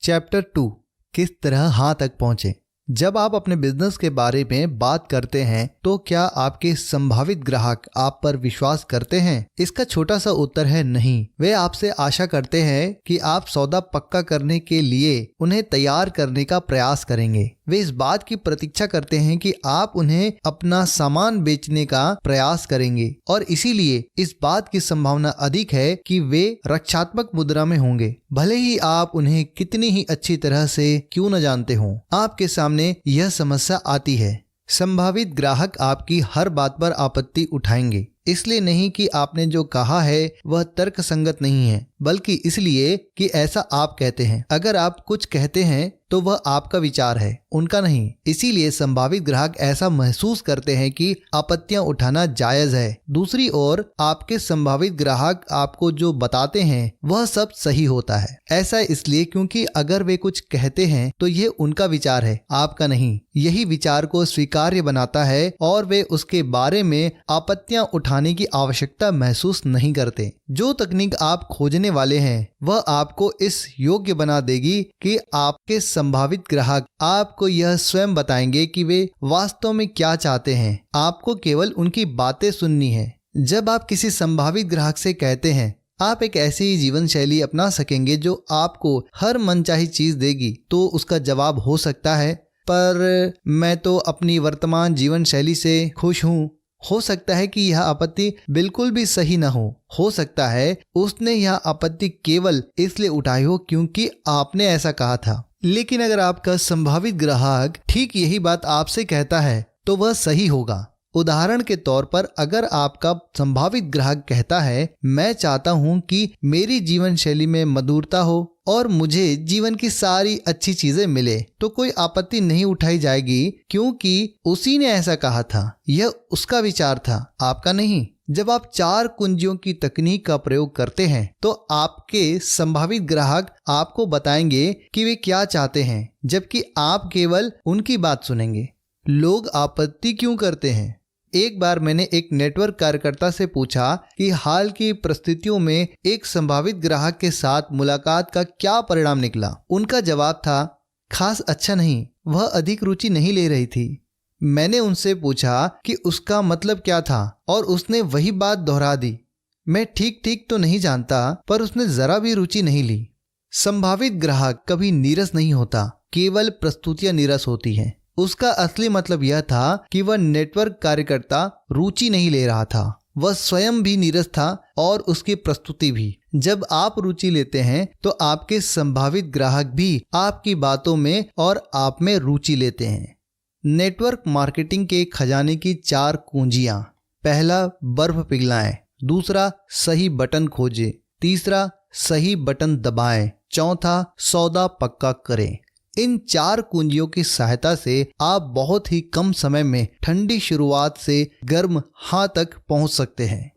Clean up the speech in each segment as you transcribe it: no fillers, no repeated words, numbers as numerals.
Chapter 2 किस तरह हाँ तक पहुंचे। जब आप अपने बिजनेस के बारे में बात करते हैं तो क्या आपके संभावित ग्राहक आप पर विश्वास करते हैं? इसका छोटा सा उत्तर है नहीं। वे आपसे आशा करते हैं कि आप सौदा पक्का करने के लिए उन्हें तैयार करने का प्रयास करेंगे। वे इस बात की प्रतीक्षा करते हैं कि आप उन्हें अपना सामान बेचने का प्रयास करेंगे और इसीलिए इस बात की संभावना अधिक है कि वे रक्षात्मक मुद्रा में होंगे, भले ही आप उन्हें कितनी ही अच्छी तरह से क्यों न जानते हों। आपके सामने यह समस्या आती है। संभावित ग्राहक आपकी हर बात पर आपत्ति उठाएंगे, इसलिए नहीं कि आपने जो कहा है वह तर्कसंगत नहीं है, बल्कि इसलिए कि ऐसा आप कहते हैं। अगर आप कुछ कहते हैं तो वह आपका विचार है, उनका नहीं। इसीलिए संभावित ग्राहक ऐसा महसूस करते हैं कि आपत्तियां उठाना जायज है। दूसरी ओर आपके संभावित ग्राहक आपको जो बताते हैं वह सब सही होता है। ऐसा इसलिए क्योंकि अगर वे कुछ कहते हैं तो ये उनका विचार है, आपका नहीं। यही विचार को स्वीकार्य बनाता है और वे उसके बारे में आपत्तियां उठाने की आवश्यकता महसूस नहीं करते। जो तकनीक आप खोजने वाले हैं वह आपको इस योग्य बना देगी कि आपके संभावित ग्राहक आपको यह स्वयं बताएंगे कि वे वास्तव में क्या चाहते हैं। आपको केवल उनकी बातें सुननी है। जब आप किसी संभावित ग्राहक से कहते हैं आप एक ऐसी जीवन शैली अपना सकेंगे जो आपको हर मनचाही चीज देगी, तो उसका जवाब हो सकता है, पर मैं तो अपनी वर्तमान जीवन शैली से खुश हूँ। हो सकता है कि यह आपत्ति बिल्कुल भी सही न हो सकता है उसने यह आपत्ति केवल इसलिए उठाई हो क्योंकि आपने ऐसा कहा था। लेकिन अगर आपका संभावित ग्राहक ठीक यही बात आपसे कहता है तो वह सही होगा। उदाहरण के तौर पर अगर आपका संभावित ग्राहक कहता है मैं चाहता हूं कि मेरी जीवन शैली में मधुरता हो और मुझे जीवन की सारी अच्छी चीजें मिले, तो कोई आपत्ति नहीं उठाई जाएगी क्योंकि उसी ने ऐसा कहा था। यह उसका विचार था, आपका नहीं। जब आप 4 कुंजियों की तकनीक का प्रयोग करते हैं तो आपके संभावित ग्राहक आपको बताएंगे कि वे क्या चाहते हैं, जबकि आप केवल उनकी बात सुनेंगे। लोग आपत्ति क्यों करते हैं? एक बार मैंने एक नेटवर्क कार्यकर्ता से पूछा कि हाल की परिस्थितियों में एक संभावित ग्राहक के साथ मुलाकात का क्या परिणाम निकला। उनका जवाब था खास अच्छा नहीं, वह अधिक रुचि नहीं ले रही थी। मैंने उनसे पूछा कि उसका मतलब क्या था और उसने वही बात दोहरा दी। मैं ठीक तो नहीं जानता, पर उसने जरा भी रुचि नहीं ली। संभावित ग्राहक कभी नीरस नहीं होता, केवल प्रस्तुतियां नीरस होती हैं। उसका असली मतलब यह था कि वह नेटवर्क कार्यकर्ता रुचि नहीं ले रहा था। वह स्वयं भी नीरस था और उसकी प्रस्तुति भी। जब आप रुचि लेते हैं तो आपके संभावित ग्राहक भी आपकी बातों में और आप में रुचि लेते हैं। नेटवर्क मार्केटिंग के खजाने की 4 कुंजियां। पहला, बर्फ पिघलाएं। दूसरा, सही बटन खोजें। तीसरा, सही बटन दबाएं। चौथा, सौदा पक्का करें। इन 4 कुंजियों की सहायता से आप बहुत ही कम समय में ठंडी शुरुआत से गर्म हाँ तक पहुंच सकते हैं।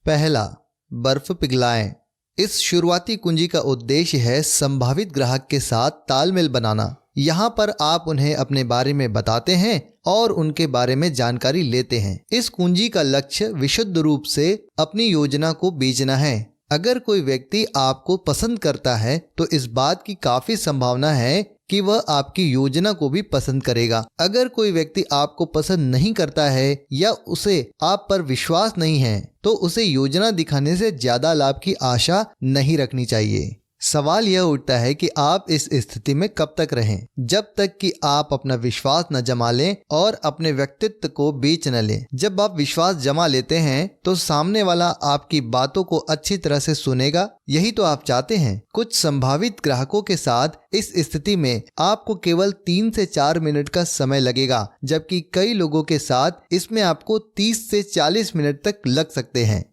पहला, बर्फ पिघलाएं। इस शुरुआती कुंजी का उद्देश्य है संभावित ग्राहक के साथ तालमेल बनाना। यहाँ पर आप उन्हें अपने बारे में बताते हैं और उनके बारे में जानकारी लेते हैं। इस कुंजी का लक्ष्य विशुद्ध रूप से अपनी योजना को बेचना है। अगर कोई व्यक्ति आपको पसंद करता है तो इस बात की काफी संभावना है कि वह आपकी योजना को भी पसंद करेगा। अगर कोई व्यक्ति आपको पसंद नहीं करता है या उसे आप पर विश्वास नहीं है तो उसे योजना दिखाने से ज्यादा लाभ की आशा नहीं रखनी चाहिए। सवाल यह उठता है कि आप इस स्थिति में कब तक रहें, जब तक कि आप अपना विश्वास न जमा लें और अपने व्यक्तित्व को बेच न लें। जब आप विश्वास जमा लेते हैं तो सामने वाला आपकी बातों को अच्छी तरह से सुनेगा। यही तो आप चाहते हैं। कुछ संभावित ग्राहकों के साथ इस स्थिति में आपको केवल 3 से 4 मिनट का समय लगेगा, जबकि कई लोगों के साथ इसमें आपको 30 से 40 मिनट तक लग सकते हैं।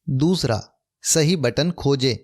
दूसरा, सही बटन खोजें।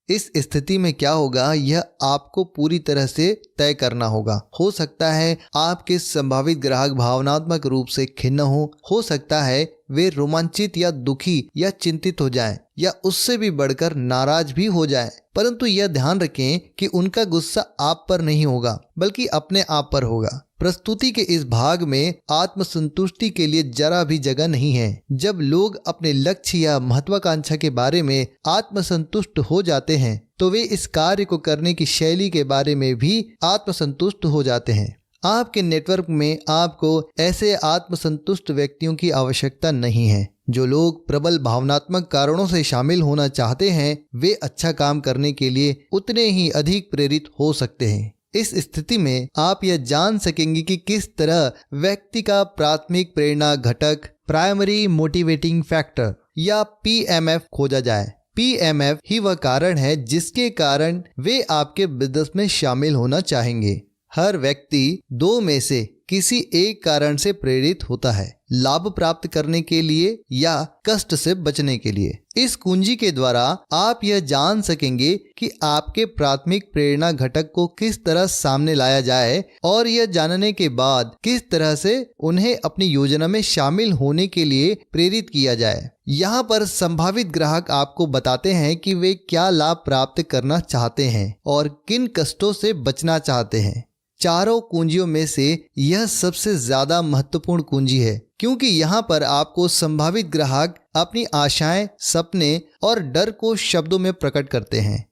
इस स्थिति में क्या होगा यह आपको पूरी तरह से तय करना होगा। हो सकता है आपके संभावित ग्राहक भावनात्मक रूप से खिन्न हो सकता है वे रोमांचित या दुखी या चिंतित हो जाएं, या उससे भी बढ़कर नाराज भी हो जाएं, परंतु यह ध्यान रखें कि उनका गुस्सा आप पर नहीं होगा बल्कि अपने आप पर होगा। प्रस्तुति के इस भाग में आत्मसंतुष्टि के लिए जरा भी जगह नहीं है। जब लोग अपने लक्ष्य या महत्वाकांक्षा के बारे में आत्मसंतुष्ट हो जाते हैं तो वे इस कार्य को करने की शैली के बारे में भी आत्मसंतुष्ट हो जाते हैं। आपके नेटवर्क में आपको ऐसे आत्मसंतुष्ट व्यक्तियों की आवश्यकता नहीं है। जो लोग प्रबल भावनात्मक कारणों से शामिल होना चाहते हैं वे अच्छा काम करने के लिए उतने ही अधिक प्रेरित हो सकते हैं। इस स्थिति में आप यह जान सकेंगे कि किस तरह व्यक्ति का प्राथमिक प्रेरणा घटक प्राइमरी मोटिवेटिंग फैक्टर या PMF खोजा जाए। PMF ही वह कारण है जिसके कारण वे आपके बिजनेस में शामिल होना चाहेंगे। हर व्यक्ति दो में से किसी एक कारण से प्रेरित होता है, लाभ प्राप्त करने के लिए या कष्ट से बचने के लिए। इस कुंजी के द्वारा आप यह जान सकेंगे कि आपके प्राथमिक प्रेरणा घटक को किस तरह सामने लाया जाए और यह जानने के बाद किस तरह से उन्हें अपनी योजना में शामिल होने के लिए प्रेरित किया जाए। यहाँ पर संभावित ग्राहक आपको बताते हैं कि वे क्या लाभ प्राप्त करना चाहते हैं और किन कष्टों से बचना चाहते हैं। चारों कुंजियों में से यह सबसे ज्यादा महत्वपूर्ण कुंजी है क्योंकि यहाँ पर आपको संभावित ग्राहक अपनी आशाएं, सपने और डर को शब्दों में प्रकट करते हैं।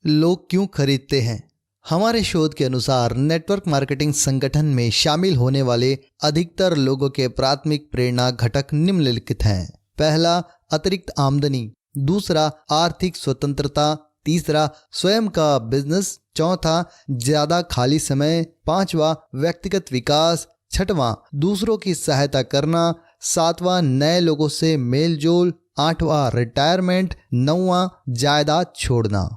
लोग क्यों खरीदते हैं? हमारे शोध के अनुसार नेटवर्क मार्केटिंग संगठन में शामिल होने वाले अधिकतर लोगों के प्राथमिक प्रेरणा घटक निम्नलिखित हैं। पहला, अतिरिक्त आमदनी। दूसरा, आर्थिक स्वतंत्रता। तीसरा, स्वयं का बिजनेस। चौथा, ज्यादा खाली समय। पांचवा, व्यक्तिगत विकास। छठवां, दूसरों की सहायता करना। सातवां, नए लोगों से मेल जोल। आठवां, रिटायरमेंट। नौवां, जायदाद छोड़ना।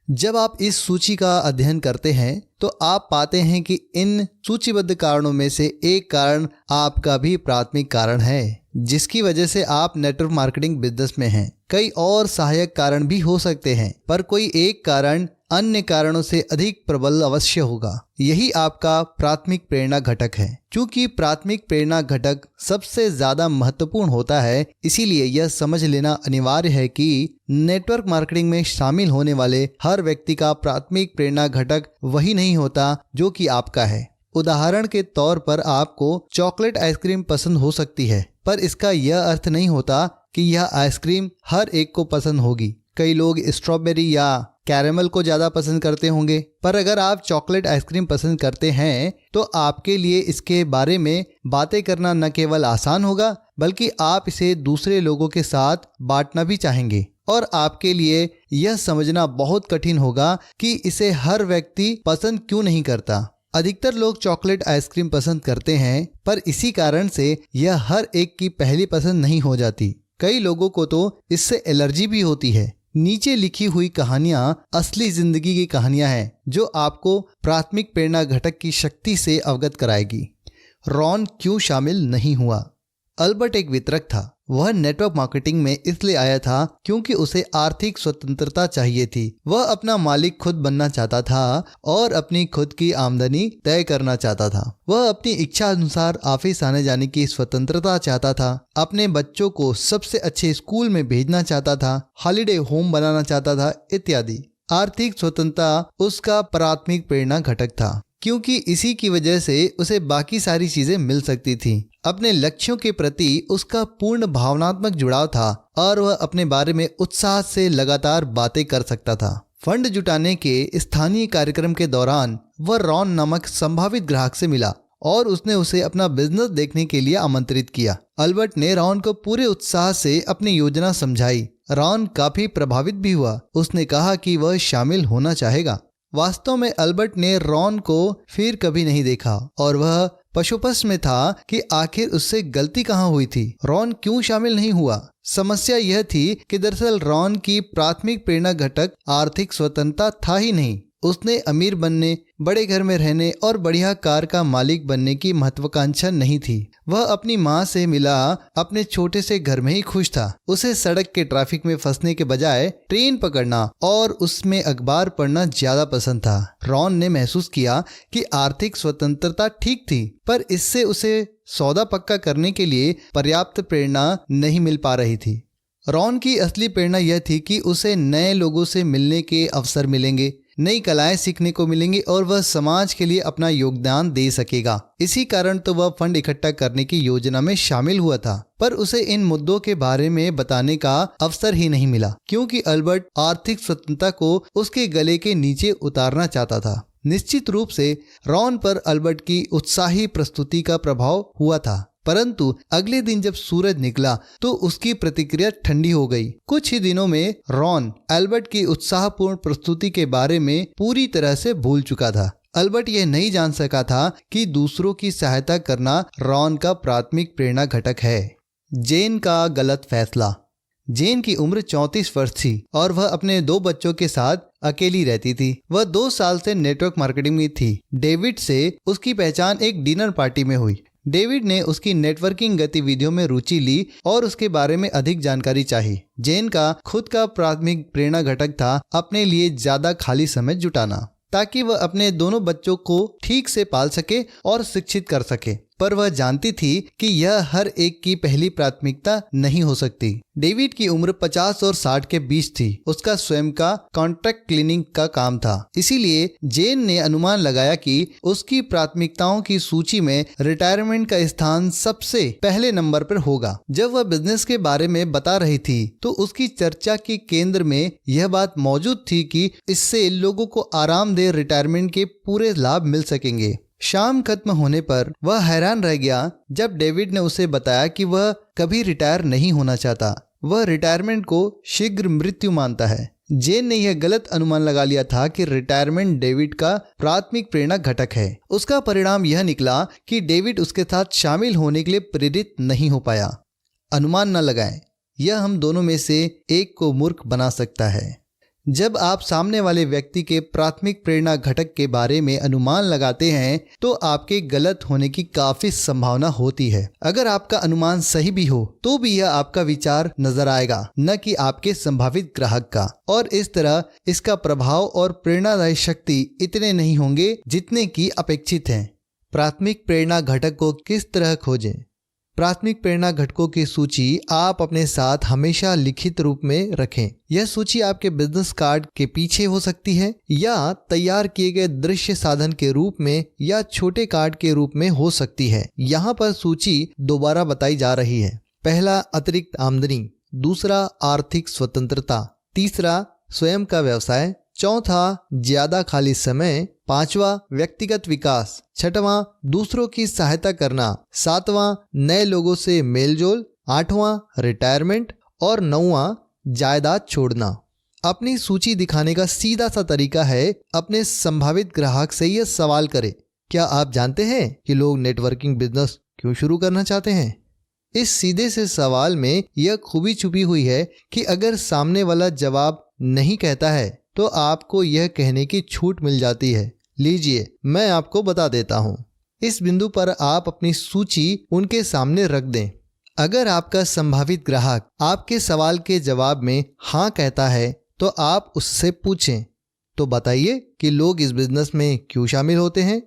जब आप इस सूची का अध्ययन करते हैं तो आप पाते हैं कि इन सूचीबद्ध कारणों में से एक कारण आपका भी प्राथमिक कारण है जिसकी वजह से आप नेटवर्क मार्केटिंग बिजनेस में हैं। कई और सहायक कारण भी हो सकते हैं पर कोई एक कारण अन्य कारणों से अधिक प्रबल अवश्य होगा। यही आपका प्राथमिक प्रेरणा घटक है। क्योंकि प्राथमिक प्रेरणा घटक सबसे ज्यादा महत्वपूर्ण होता है इसीलिए यह समझ लेना अनिवार्य है कि नेटवर्क मार्केटिंग में शामिल होने वाले हर व्यक्ति का प्राथमिक प्रेरणा घटक वही नहीं होता जो कि आपका है। उदाहरण के तौर पर आपको चॉकलेट आइसक्रीम पसंद हो सकती है पर इसका यह अर्थ नहीं होता कि यह आइसक्रीम हर एक को पसंद होगी। कई लोग स्ट्रॉबेरी या कैरेमल को ज़्यादा पसंद करते होंगे पर अगर आप चॉकलेट आइसक्रीम पसंद करते हैं तो आपके लिए इसके बारे में बातें करना न केवल आसान होगा बल्कि आप इसे दूसरे लोगों के साथ बांटना भी चाहेंगे और आपके लिए यह समझना बहुत कठिन होगा कि इसे हर व्यक्ति पसंद क्यों नहीं करता। अधिकतर लोग चॉकलेट आइसक्रीम पसंद करते हैं पर इसी कारण से यह हर एक की पहली पसंद नहीं हो जाती। कई लोगों को तो इससे एलर्जी भी होती है। नीचे लिखी हुई कहानियां असली जिंदगी की कहानियां हैं जो आपको प्राथमिक प्रेरणा घटक की शक्ति से अवगत कराएगी। रॉन क्यों शामिल नहीं हुआ? अल्बर्ट एक वितरक था। वह नेटवर्क मार्केटिंग में इसलिए आया था क्योंकि उसे आर्थिक स्वतंत्रता चाहिए थी। वह अपना मालिक खुद बनना चाहता था और अपनी खुद की आमदनी तय करना चाहता था। वह अपनी इच्छा अनुसार ऑफिस आने जाने की स्वतंत्रता चाहता था, अपने बच्चों को सबसे अच्छे स्कूल में भेजना चाहता था, हॉलिडे होम बनाना चाहता था इत्यादि। आर्थिक स्वतंत्रता उसका प्राथमिक प्रेरणा घटक था क्योंकि इसी की वजह से उसे बाकी सारी चीजें मिल सकती थी। अपने लक्ष्यों के प्रति उसका पूर्ण भावनात्मक जुड़ाव था और वह अपने बारे में उत्साह से लगातार बातें कर सकता था। फंड जुटाने के स्थानीय कार्यक्रम के दौरान वह रॉन नामक संभावित ग्राहक से मिला और उसने उसे अपना बिजनेस देखने के लिए आमंत्रित किया। अल्बर्ट ने रॉन को पूरे उत्साह से अपनी योजना समझाई। रॉन काफी प्रभावित भी हुआ। उसने कहा कि वह शामिल होना चाहेगा। वास्तव में अल्बर्ट ने रॉन को फिर कभी नहीं देखा और वह पशुपश में था कि आखिर उससे गलती कहाँ हुई थी। रॉन क्यों शामिल नहीं हुआ? समस्या यह थी कि दरअसल रॉन की प्राथमिक प्रेरणा घटक आर्थिक स्वतंत्रता था ही नहीं। उसने अमीर बनने, बड़े घर में रहने और बढ़िया कार का मालिक बनने की महत्वाकांक्षा नहीं थी। वह अपनी माँ से मिला अपने छोटे से घर में ही खुश था। उसे सड़क के ट्रैफिक में फंसने के बजाय ट्रेन पकड़ना और उसमें अखबार पढ़ना ज्यादा पसंद था। रॉन ने महसूस किया कि आर्थिक स्वतंत्रता ठीक थी पर इससे उसे सौदा पक्का करने के लिए पर्याप्त प्रेरणा नहीं मिल पा रही थी। रॉन की असली प्रेरणा यह थी कि उसे नए लोगों से मिलने के अवसर मिलेंगे, नई कलाएं सीखने को मिलेंगी और वह समाज के लिए अपना योगदान दे सकेगा। इसी कारण तो वह फंड इकट्ठा करने की योजना में शामिल हुआ था, पर उसे इन मुद्दों के बारे में बताने का अवसर ही नहीं मिला, क्योंकि अल्बर्ट आर्थिक स्वतंत्रता को उसके गले के नीचे उतारना चाहता था। निश्चित रूप से रॉन पर अल्बर्ट की उत्साही प्रस्तुति का प्रभाव हुआ था, परंतु अगले दिन जब सूरज निकला तो उसकी प्रतिक्रिया ठंडी हो गई। कुछ ही दिनों में रॉन अल्बर्ट की उत्साहपूर्ण प्रस्तुति के बारे में पूरी तरह से भूल चुका था। अल्बर्ट यह नहीं जान सका था कि दूसरों की सहायता करना रॉन का प्राथमिक प्रेरणा घटक है। जेन का गलत फैसला। जेन की उम्र 34 वर्ष थी और वह अपने 2 बच्चों के साथ अकेली रहती थी। वह 2 साल से नेटवर्क मार्केटिंग में थी। डेविड से उसकी पहचान एक डिनर पार्टी में हुई। डेविड ने उसकी नेटवर्किंग गतिविधियों में रुचि ली और उसके बारे में अधिक जानकारी चाही। जेन का खुद का प्राथमिक प्रेरणा घटक था अपने लिए ज्यादा खाली समय जुटाना, ताकि वह अपने दोनों बच्चों को ठीक से पाल सके और शिक्षित कर सके। पर वह जानती थी कि यह हर एक की पहली प्राथमिकता नहीं हो सकती। डेविड की उम्र 50 और 60 के बीच थी। उसका स्वयं का कॉन्ट्रैक्ट क्लीनिंग का काम था। इसीलिए जेन ने अनुमान लगाया कि उसकी प्राथमिकताओं की सूची में रिटायरमेंट का स्थान सबसे पहले नंबर पर होगा। जब वह बिजनेस के बारे में बता रही थी तो उसकी चर्चा के केंद्र में यह बात मौजूद थी कि इससे लोगों को आरामदेह रिटायरमेंट के पूरे लाभ मिल सकेंगे। शाम खत्म होने पर वह हैरान रह गया जब डेविड ने उसे बताया कि वह कभी रिटायर नहीं होना चाहता। वह रिटायरमेंट को शीघ्र मृत्यु मानता है। जेन ने यह गलत अनुमान लगा लिया था कि रिटायरमेंट डेविड का प्राथमिक प्रेरणा घटक है। उसका परिणाम यह निकला कि डेविड उसके साथ शामिल होने के लिए प्रेरित नहीं हो पाया। अनुमान न लगाएं, यह हम दोनों में से एक को मूर्ख बना सकता है। जब आप सामने वाले व्यक्ति के प्राथमिक प्रेरणा घटक के बारे में अनुमान लगाते हैं तो आपके गलत होने की काफी संभावना होती है। अगर आपका अनुमान सही भी हो तो भी यह आपका विचार नजर आएगा, न कि आपके संभावित ग्राहक का, और इस तरह इसका प्रभाव और प्रेरणादायी शक्ति इतने नहीं होंगे जितने की अपेक्षित हैं। प्राथमिक प्रेरणा घटक को किस तरह खोजें? प्राथमिक प्रेरणा घटकों की सूची आप अपने साथ हमेशा लिखित रूप में रखें। यह सूची आपके बिजनेस कार्ड के पीछे हो सकती है या तैयार किए गए दृश्य साधन के रूप में या छोटे कार्ड के रूप में हो सकती है। यहाँ पर सूची दोबारा बताई जा रही है। पहला, अतिरिक्त आमदनी। दूसरा, आर्थिक स्वतंत्रता। तीसरा, स्वयं का व्यवसाय। चौथा, ज्यादा खाली समय। पांचवा, व्यक्तिगत विकास। छठवां, दूसरों की सहायता करना। सातवां, नए लोगों से मेलजोल। आठवां, रिटायरमेंट। और नौवां, जायदाद छोड़ना। अपनी सूची दिखाने का सीधा सा तरीका है अपने संभावित ग्राहक से यह सवाल करें, क्या आप जानते हैं कि लोग नेटवर्किंग बिजनेस क्यों शुरू करना चाहते हैं? इस सीधे से सवाल में यह खूबी छुपी हुई है कि अगर सामने वाला जवाब नहीं कहता है तो आपको यह कहने की छूट मिल जाती है, लीजिए मैं आपको बता देता हूँ। इस बिंदु पर आप अपनी सूची उनके सामने रख दें। अगर आपका संभावित ग्राहक आपके सवाल के जवाब में हाँ कहता है तो आप उससे पूछें, तो बताइए कि लोग इस बिजनेस में क्यों शामिल होते हैं।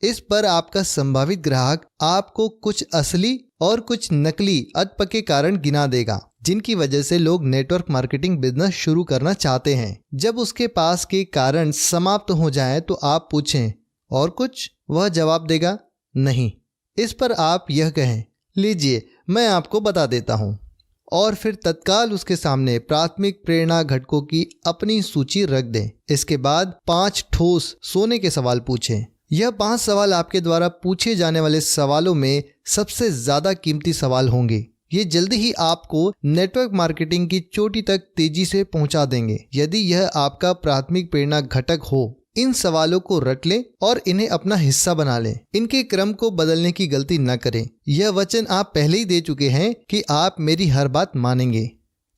इस पर आपका संभावित ग्राहक आपको कुछ असली और कुछ नकली अधपके कारण गिना देगा जिनकी वजह से लोग नेटवर्क मार्केटिंग बिजनेस शुरू करना चाहते हैं। जब उसके पास के कारण समाप्त हो जाएं तो आप पूछें, और कुछ? वह जवाब देगा, नहीं। इस पर आप यह कहें, लीजिए मैं आपको बता देता हूँ, और फिर तत्काल उसके सामने प्राथमिक प्रेरणा घटकों की अपनी सूची रख दें। इसके बाद 5 ठोस सोने के सवाल पूछें। यह 5 सवाल आपके द्वारा पूछे जाने वाले सवालों में सबसे ज्यादा कीमती सवाल होंगे। ये जल्दी ही आपको नेटवर्क मार्केटिंग की चोटी तक तेजी से पहुंचा देंगे। यदि यह आपका प्राथमिक प्रेरणा घटक हो, इन सवालों को रट लें और इन्हें अपना हिस्सा बना लें। इनके क्रम को बदलने की गलती न करें। यह वचन आप पहले ही दे चुके हैं कि आप मेरी हर बात मानेंगे।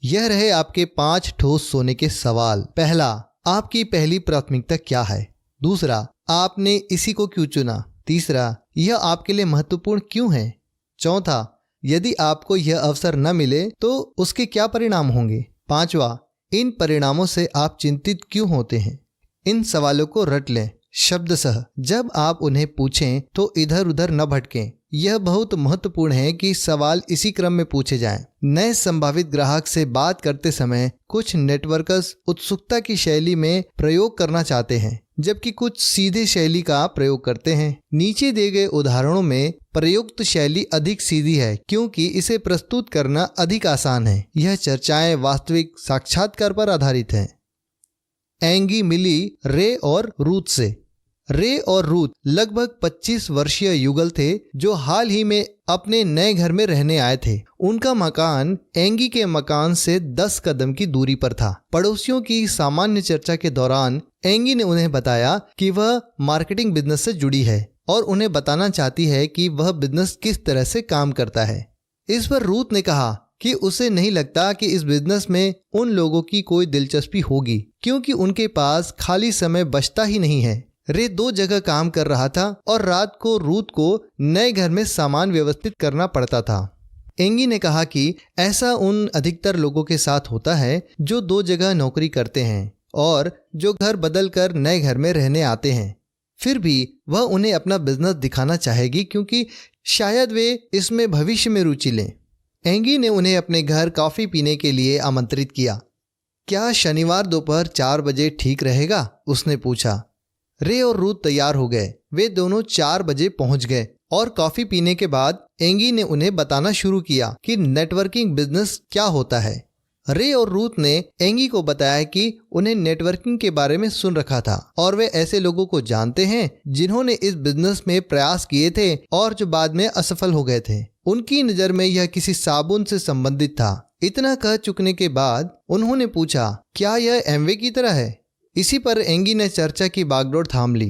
यह रहे आपके 5 ठोस सोने के सवाल। पहला, आपकी पहली प्राथमिकता क्या है? दूसरा, आपने इसी को क्यों चुना? तीसरा, यह आपके लिए महत्वपूर्ण क्यों है? चौथा, यदि आपको यह अवसर न मिले तो उसके क्या परिणाम होंगे? पांचवा, इन परिणामों से आप चिंतित क्यों होते हैं? इन सवालों को रट लें शब्दशः। जब आप उन्हें पूछें तो इधर उधर न भटकें। यह बहुत महत्वपूर्ण है कि सवाल इसी क्रम में पूछे जाएं। नए संभावित ग्राहक से बात करते समय कुछ नेटवर्कर्स उत्सुकता की शैली में प्रयोग करना चाहते हैं, जबकि कुछ सीधे शैली का प्रयोग करते हैं। नीचे दिए गए उदाहरणों में प्रयुक्त शैली अधिक सीधी है क्योंकि इसे प्रस्तुत करना अधिक आसान है। यह चर्चाएं वास्तविक साक्षात्कार पर आधारित हैं। एंगी मिली रे और रूथ से। रे और रूथ लगभग 25 वर्षीय युगल थे जो हाल ही में अपने नए घर में रहने आए थे। उनका मकान एंगी के मकान से 10 कदम की दूरी पर था। पड़ोसियों की सामान्य चर्चा के दौरान एंगी ने उन्हें बताया कि वह मार्केटिंग बिजनेस से जुड़ी है और उन्हें बताना चाहती है कि वह बिजनेस किस तरह से काम करता है। इस पर रूथ ने कहा कि उसे नहीं लगता कि इस बिजनेस में उन लोगों की कोई दिलचस्पी होगी क्योंकि उनके पास खाली समय बचता ही नहीं है। रे 2 जगह काम कर रहा था और रात को रूथ को नए घर में सामान व्यवस्थित करना पड़ता था। एंगी ने कहा कि ऐसा उन अधिकतर लोगों के साथ होता है जो 2 जगह नौकरी करते हैं और जो घर बदल कर नए घर में रहने आते हैं। फिर भी वह उन्हें अपना बिजनेस दिखाना चाहेगी क्योंकि शायद वे इसमें भविष्य में रुचि लें। एंगी ने उन्हें अपने घर कॉफ़ी पीने के लिए आमंत्रित किया। क्या शनिवार दोपहर 4 बजे ठीक रहेगा? उसने पूछा। रे और रूथ तैयार हो गए। वे दोनों 4 बजे पहुंच गए और कॉफ़ी पीने के बाद एंगी ने उन्हें बताना शुरू किया कि नेटवर्किंग बिजनेस क्या होता है। रे और रूथ ने एंगी को बताया कि उन्हें नेटवर्किंग के बारे में सुन रखा था और वे ऐसे लोगों को जानते हैं जिन्होंने इस बिजनेस में प्रयास किए थे और जो बाद में असफल हो गए थे। उनकी नज़र में यह किसी साबुन से संबंधित था। इतना कह चुकने के बाद उन्होंने पूछा, क्या यह एमवे की तरह है? इसी पर एंगी ने चर्चा की बागडोर थाम ली।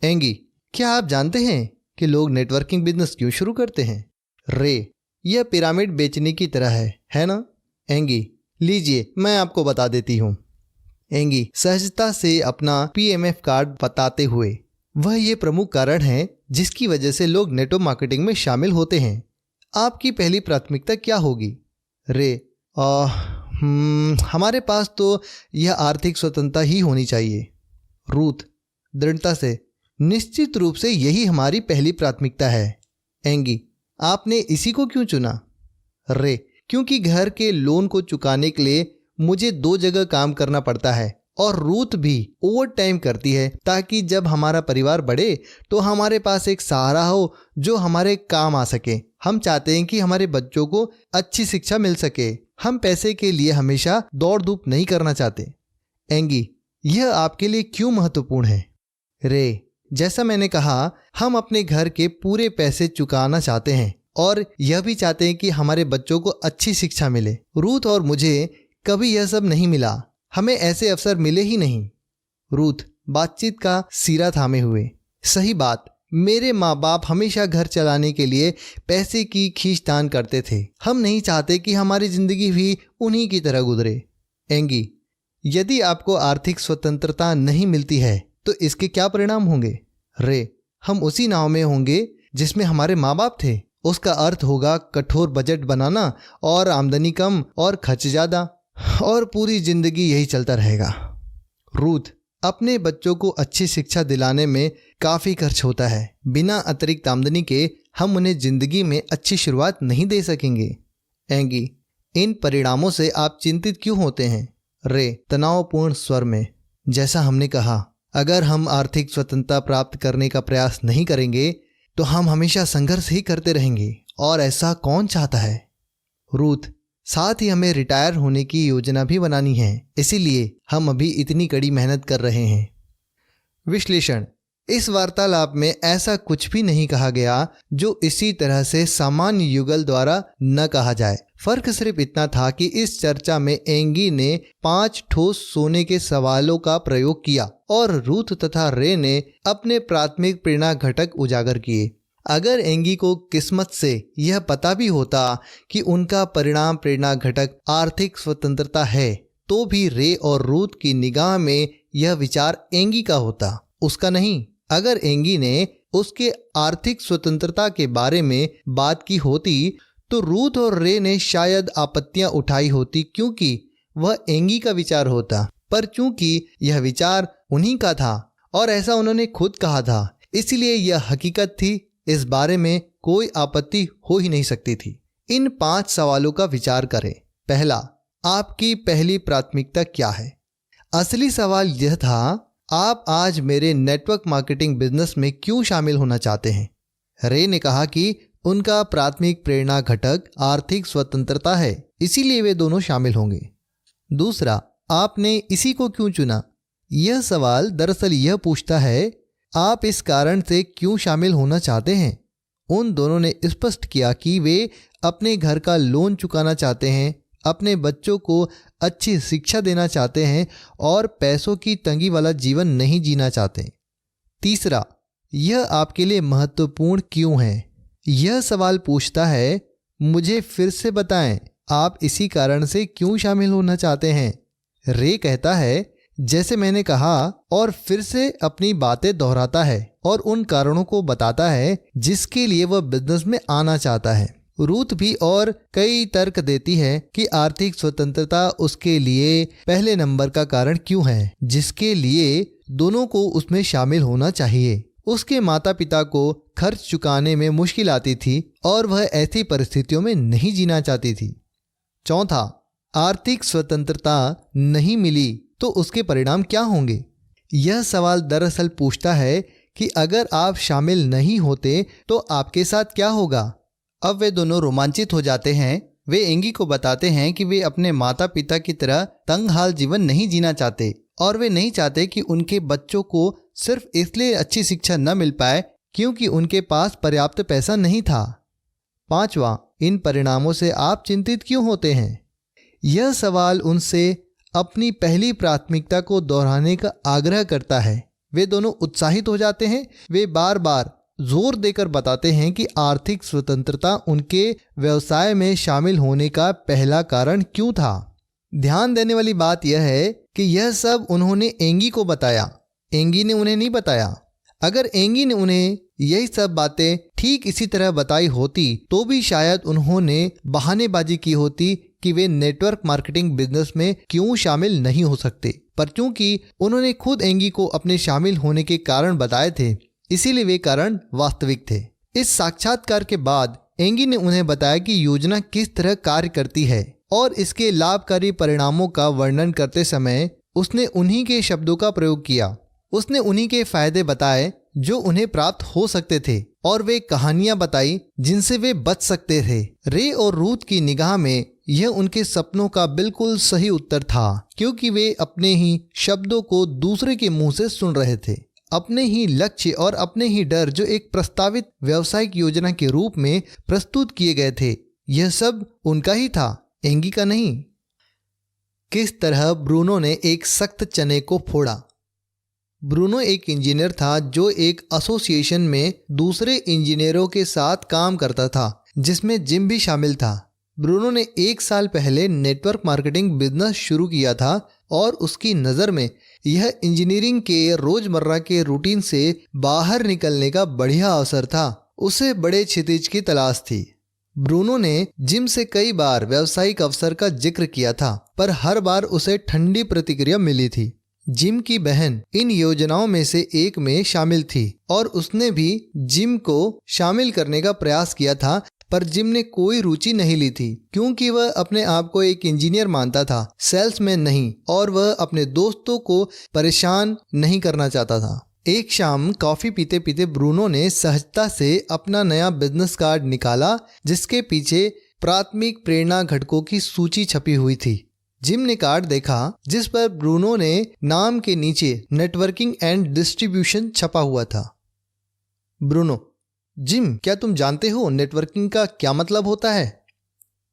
एंगी, क्या आप जानते हैं कि लोग नेटवर्किंग बिजनेस क्यों शुरू करते हैं? रे, यह पिरामिड बेचने की तरह है ना? एंगी, लीजिए मैं आपको बता देती हूँ। एंगी सहजता से अपना PMF कार्ड बताते हुए, वह ये प्रमुख कारण है जिसकी वजह से लोग नेटवर्क मार्केटिंग में शामिल होते हैं। आपकी पहली प्राथमिकता क्या होगी? रे, हमारे पास तो यह आर्थिक स्वतंत्रता ही होनी चाहिए। रूथ दृढ़ता से, निश्चित रूप से यही हमारी पहली प्राथमिकता है। एंगी, आपने इसी को क्यों चुना? रे, क्योंकि घर के लोन को चुकाने के लिए मुझे 2 जगह काम करना पड़ता है और रूथ भी ओवर टाइम करती है ताकि जब हमारा परिवार बढ़े तो हमारे पास एक सहारा हो जो हमारे काम आ सके। हम चाहते हैं कि हमारे बच्चों को अच्छी शिक्षा मिल सके। हम पैसे के लिए हमेशा दौड़ धूप नहीं करना चाहते। एंगी, यह आपके लिए क्यों महत्वपूर्ण है? रे, जैसा मैंने कहा, हम अपने घर के पूरे पैसे चुकाना चाहते हैं और यह भी चाहते हैं कि हमारे बच्चों को अच्छी शिक्षा मिले। रूथ और मुझे कभी यह सब नहीं मिला। हमें ऐसे अवसर मिले ही नहीं। रूथ बातचीत का सिरा थामे हुए, सही बात, मेरे माँ बाप हमेशा घर चलाने के लिए पैसे की खींचतान करते थे। हम नहीं चाहते कि हमारी जिंदगी भी उन्हीं की तरह गुजरे। एंगी, यदि आपको आर्थिक स्वतंत्रता नहीं मिलती है तो इसके क्या परिणाम होंगे? रे, हम उसी नाव में होंगे जिसमें हमारे माँ बाप थे। उसका अर्थ होगा कठोर बजट बनाना और आमदनी कम और खर्च ज़्यादा, और पूरी जिंदगी यही चलता रहेगा। रूथ, अपने बच्चों को अच्छी शिक्षा दिलाने में काफ़ी खर्च होता है। बिना अतिरिक्त आमदनी के हम उन्हें जिंदगी में अच्छी शुरुआत नहीं दे सकेंगे। एंगी, इन परिणामों से आप चिंतित क्यों होते हैं? रे तनावपूर्ण स्वर में, जैसा हमने कहा, अगर हम आर्थिक स्वतंत्रता प्राप्त करने का प्रयास नहीं करेंगे तो हम हमेशा संघर्ष ही करते रहेंगे और ऐसा कौन चाहता है? रूथ, साथ ही हमें रिटायर होने की योजना भी बनानी है, इसीलिए हम अभी इतनी कड़ी मेहनत कर रहे हैं। विश्लेषण, इस वार्तालाप में ऐसा कुछ भी नहीं कहा गया जो इसी तरह से सामान्य युगल द्वारा न कहा जाए। फर्क सिर्फ इतना था कि इस चर्चा में एंगी ने 5 ठोस सोने के सवालों का प्रयोग किया और रूथ तथा रे ने अपने प्राथमिक प्रेरणा घटक उजागर किए। अगर एंगी को किस्मत से यह पता भी होता कि उनका परिणाम प्रेरणा घटक आर्थिक स्वतंत्रता है, तो भी रे और रूथ की निगाह में यह विचार एंगी का होता, उसका नहीं। अगर एंगी ने उसके आर्थिक स्वतंत्रता के बारे में बात की होती तो रूथ और रे ने शायद आपत्तियां उठाई होती क्योंकि वह एंगी का विचार होता, पर चूंकि यह विचार उन्हीं का था और ऐसा उन्होंने खुद कहा था, इसलिए यह हकीकत थी, इस बारे में कोई आपत्ति हो ही नहीं सकती थी। इन 5 सवालों का विचार करें। पहला, आपकी पहली प्राथमिकता क्या है? असली सवाल यह था, आप आज मेरे नेटवर्क मार्केटिंग बिजनेस में क्यों शामिल होना चाहते हैं? रे ने कहा कि उनका प्राथमिक प्रेरणा घटक आर्थिक स्वतंत्रता है, इसीलिए वे दोनों शामिल होंगे। दूसरा, आपने इसी को क्यों चुना? यह सवाल दरअसल यह पूछता है, आप इस कारण से क्यों शामिल होना चाहते हैं? उन दोनों ने स्पष्ट किया कि वे अपने घर का लोन चुकाना चाहते हैं, अपने बच्चों को अच्छी शिक्षा देना चाहते हैं और पैसों की तंगी वाला जीवन नहीं जीना चाहते। तीसरा, यह आपके लिए महत्वपूर्ण क्यों है? यह सवाल पूछता है, मुझे फिर से बताएं, आप इसी कारण से क्यों शामिल होना चाहते हैं? रे कहता है, जैसे मैंने कहा, और फिर से अपनी बातें दोहराता है और उन कारणों को बताता है जिसके लिए वह बिजनेस में आना चाहता है। रूथ भी और कई तर्क देती है कि आर्थिक स्वतंत्रता उसके लिए पहले नंबर का कारण क्यों है, जिसके लिए दोनों को उसमें शामिल होना चाहिए। उसके माता पिता को खर्च चुकाने में मुश्किल आती थी और वह ऐसी परिस्थितियों में नहीं जीना चाहती थी। चौथा, आर्थिक स्वतंत्रता नहीं मिली तो उसके परिणाम क्या होंगे? यह सवाल दरअसल पूछता है कि अगर आप शामिल नहीं होते तो आपके साथ क्या होगा? अब वे दोनों रोमांचित हो जाते हैं। वे एंगी को बताते हैं कि वे अपने माता पिता की तरह तंगहाल जीवन नहीं जीना चाहते और वे नहीं चाहते कि उनके बच्चों को सिर्फ इसलिए अच्छी शिक्षा न मिल पाए क्योंकि उनके पास पर्याप्त पैसा नहीं था। पांचवा, इन परिणामों से आप चिंतित क्यों होते हैं? यह सवाल उनसे अपनी पहली प्राथमिकता को दोहराने का आग्रह करता है। वे दोनों उत्साहित हो जाते हैं। वे बार बार जोर देकर बताते हैं कि आर्थिक स्वतंत्रता उनके व्यवसाय में शामिल होने का पहला कारण क्यों था। ध्यान देने वाली बात यह है कि यह सब उन्होंने एंगी को बताया, एंगी ने उन्हें नहीं बताया। अगर एंगी ने उन्हें यही सब बातें ठीक इसी तरह बताई होती तो भी शायद उन्होंने बहानेबाजी की होती कि वे नेटवर्क मार्केटिंग बिजनेस में क्यों शामिल नहीं हो सकते। पर चूंकि उन्होंने खुद एंगी को अपने शामिल होने के कारण बताए थे, इसीलिए वे कारण वास्तविक थे। इस साक्षात्कार के बाद एंगी ने उन्हें बताया कि योजना किस तरह कार्य करती है और इसके लाभकारी परिणामों का वर्णन करते समय उसने उन्हीं के शब्दों का प्रयोग किया। उसने उन्हीं के फायदे बताए जो उन्हें प्राप्त हो सकते थे और वे कहानियां बताई जिनसे वे बच सकते थे। रे और रूथ की निगाह में यह उनके सपनों का बिल्कुल सही उत्तर था, क्योंकि वे अपने ही शब्दों को दूसरे के मुंह से सुन रहे थे। अपने ही लक्ष्य और अपने ही डर जो एक प्रस्तावित व्यावसायिक योजना के रूप में प्रस्तुत किए गए थे, यह सब उनका ही था, एंगी का नहीं। किस तरह ब्रूनो ने एक सख्त चने को फोड़ा। ब्रूनो एक इंजीनियर था जो एक एसोसिएशन में दूसरे इंजीनियरों के साथ काम करता था, जिसमें जिम भी शामिल था। ब्रूनो ने 1 साल पहले नेटवर्क मार्केटिंग बिजनेस शुरू किया था और उसकी नज़र में यह इंजीनियरिंग के रोजमर्रा के रूटीन से बाहर निकलने का बढ़िया अवसर था। उसे बड़े क्षितिज की तलाश थी। ब्रूनो ने जिम से कई बार व्यावसायिक अवसर का जिक्र किया था, पर हर बार उसे ठंडी प्रतिक्रिया मिली थी। जिम की बहन इन योजनाओं में से एक में शामिल थी और उसने भी जिम को शामिल करने का प्रयास किया था, पर जिम ने कोई रुचि नहीं ली थी क्योंकि वह अपने आप को एक इंजीनियर मानता था, सेल्समैन नहीं, और वह अपने दोस्तों को परेशान नहीं करना चाहता था। एक शाम कॉफी पीते पीते ब्रूनो ने सहजता से अपना नया बिजनेस कार्ड निकाला जिसके पीछे प्राथमिक प्रेरणा घटकों की सूची छपी हुई थी। जिम ने कार्ड देखा जिस पर ब्रूनो ने नाम के नीचे नेटवर्किंग एंड डिस्ट्रीब्यूशन छपा हुआ था। ब्रूनो: जिम, क्या तुम जानते हो नेटवर्किंग का क्या मतलब होता है?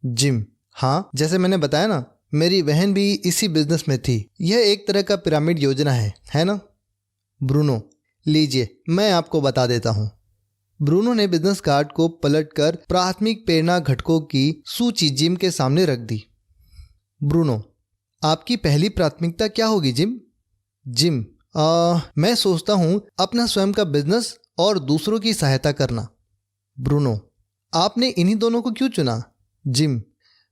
जिम: हाँ, जैसे मैंने बताया ना, मेरी बहन भी इसी बिजनेस में थी। यह एक तरह का पिरामिड योजना है ना? ब्रूनो: लीजिए, मैं आपको बता देता हूँ। ब्रूनो ने बिजनेस कार्ड को पलटकर प्राथमिक प्रेरणा घटकों की सूची जिम के सामने रख दी। ब्रूनो: आपकी पहली प्राथमिकता क्या होगी जिम? जिम: मैं सोचता हूँ अपना स्वयं का बिजनेस और दूसरों की सहायता करना। ब्रूनो: आपने इन्हीं दोनों को क्यों चुना? जिम: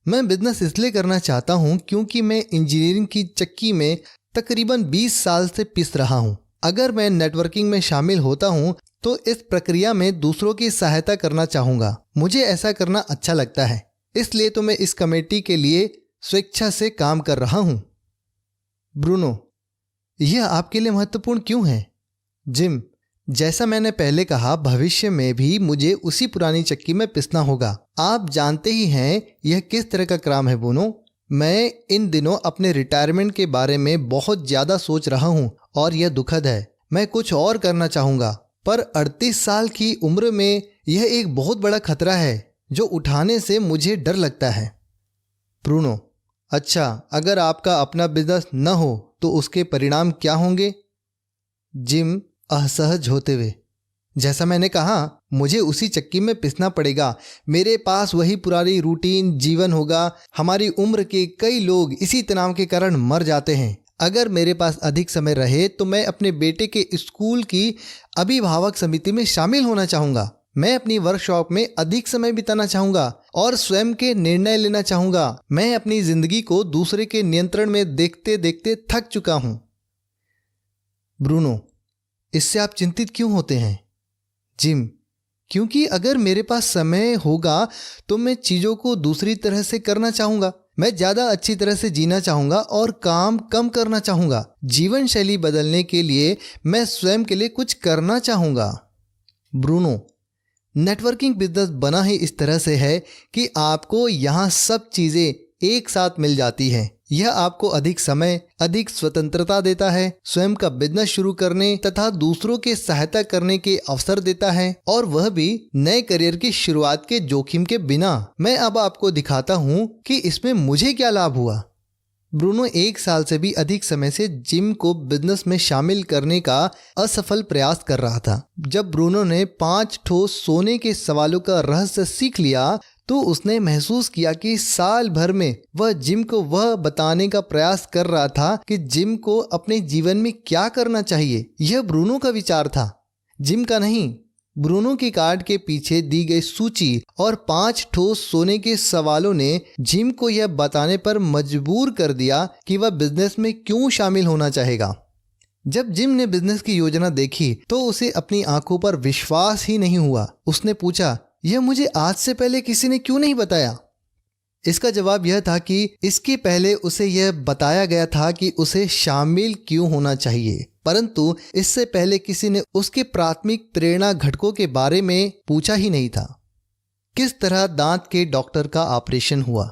मैं बिजनेस इसलिए करना चाहता हूँ क्योंकि मैं इंजीनियरिंग की चक्की में तकरीबन 20 साल से पिस रहा हूँ। अगर मैं नेटवर्किंग में शामिल होता हूँ तो इस प्रक्रिया में दूसरों की सहायता करना चाहूँगा। मुझे ऐसा करना अच्छा लगता है, इसलिए तो मैं इस कमेटी के लिए स्वेच्छा से काम कर रहा हूँ। ब्रूनो, यह आपके लिए महत्वपूर्ण क्यों है? जिम, जैसा मैंने पहले कहा, भविष्य में भी मुझे उसी पुरानी चक्की में पिसना होगा। आप जानते ही हैं यह किस तरह का काम है ब्रूनो। मैं इन दिनों अपने रिटायरमेंट के बारे में बहुत ज़्यादा सोच रहा हूँ और यह दुखद है। मैं कुछ और करना चाहूँगा, पर 38 साल की उम्र में यह एक बहुत बड़ा खतरा है जो उठाने से मुझे डर लगता है। ब्रूनो, अच्छा, अगर आपका अपना बिजनेस न हो तो उसके परिणाम क्या होंगे? जिम असहज होते हुए, जैसा मैंने कहा, मुझे उसी चक्की में पिसना पड़ेगा। मेरे पास वही पुरानी रूटीन जीवन होगा। हमारी उम्र के कई लोग इसी तनाव के कारण मर जाते हैं। अगर मेरे पास अधिक समय रहे तो मैं अपने बेटे के स्कूल की अभिभावक समिति में शामिल होना चाहूँगा। मैं अपनी वर्कशॉप में अधिक समय बिताना चाहूँगा और स्वयं के निर्णय लेना चाहूँगा। मैं अपनी जिंदगी को दूसरे के नियंत्रण में देखते देखते थक चुका हूँ। ब्रूनो, इससे आप चिंतित क्यों होते हैं? जिम, क्योंकि अगर मेरे पास समय होगा तो मैं चीज़ों को दूसरी तरह से करना चाहूँगा। मैं ज़्यादा अच्छी तरह से जीना चाहूँगा और काम कम करना चाहूँगा। जीवन शैली बदलने के लिए मैं स्वयं के लिए कुछ करना चाहूँगा। ब्रूनो, नेटवर्किंग बिजनेस बना ही इस तरह से है कि आपको यहाँ सब चीज़ें एक साथ मिल जाती हैं। यह आपको अधिक समय, अधिक स्वतंत्रता देता है, स्वयं का बिजनेस शुरू करने तथा दूसरों के सहायता करने के अवसर देता है, और वह भी नए करियर की शुरुआत के जोखिम के बिना। मैं अब आपको दिखाता हूँ कि इसमें मुझे क्या लाभ हुआ। ब्रूनो 1 साल से भी अधिक समय से जिम को बिजनेस में शामिल करने का असफल प्रयास कर रहा था। जब ब्रूनो ने 5 ठोस सोने के सवालों का रहस्य सीख लिया तो उसने महसूस किया कि साल भर में वह जिम को वह बताने का प्रयास कर रहा था कि जिम को अपने जीवन में क्या करना चाहिए। यह ब्रूनो का विचार था, जिम का नहीं। ब्रूनो की कार्ड के पीछे दी गई सूची और 5 ठोस सोने के सवालों ने जिम को यह बताने पर मजबूर कर दिया कि वह बिजनेस में क्यों शामिल होना चाहेगा। जब जिम ने बिजनेस की योजना देखी तो उसे अपनी आंखों पर विश्वास ही नहीं हुआ। उसने पूछा, यह मुझे आज से पहले किसी ने क्यों नहीं बताया? इसका जवाब यह था कि इसके पहले उसे यह बताया गया था कि उसे शामिल क्यों होना चाहिए, परंतु इससे पहले किसी ने उसके प्राथमिक प्रेरणा घटकों के बारे में पूछा ही नहीं था। किस तरह दांत के डॉक्टर का ऑपरेशन हुआ?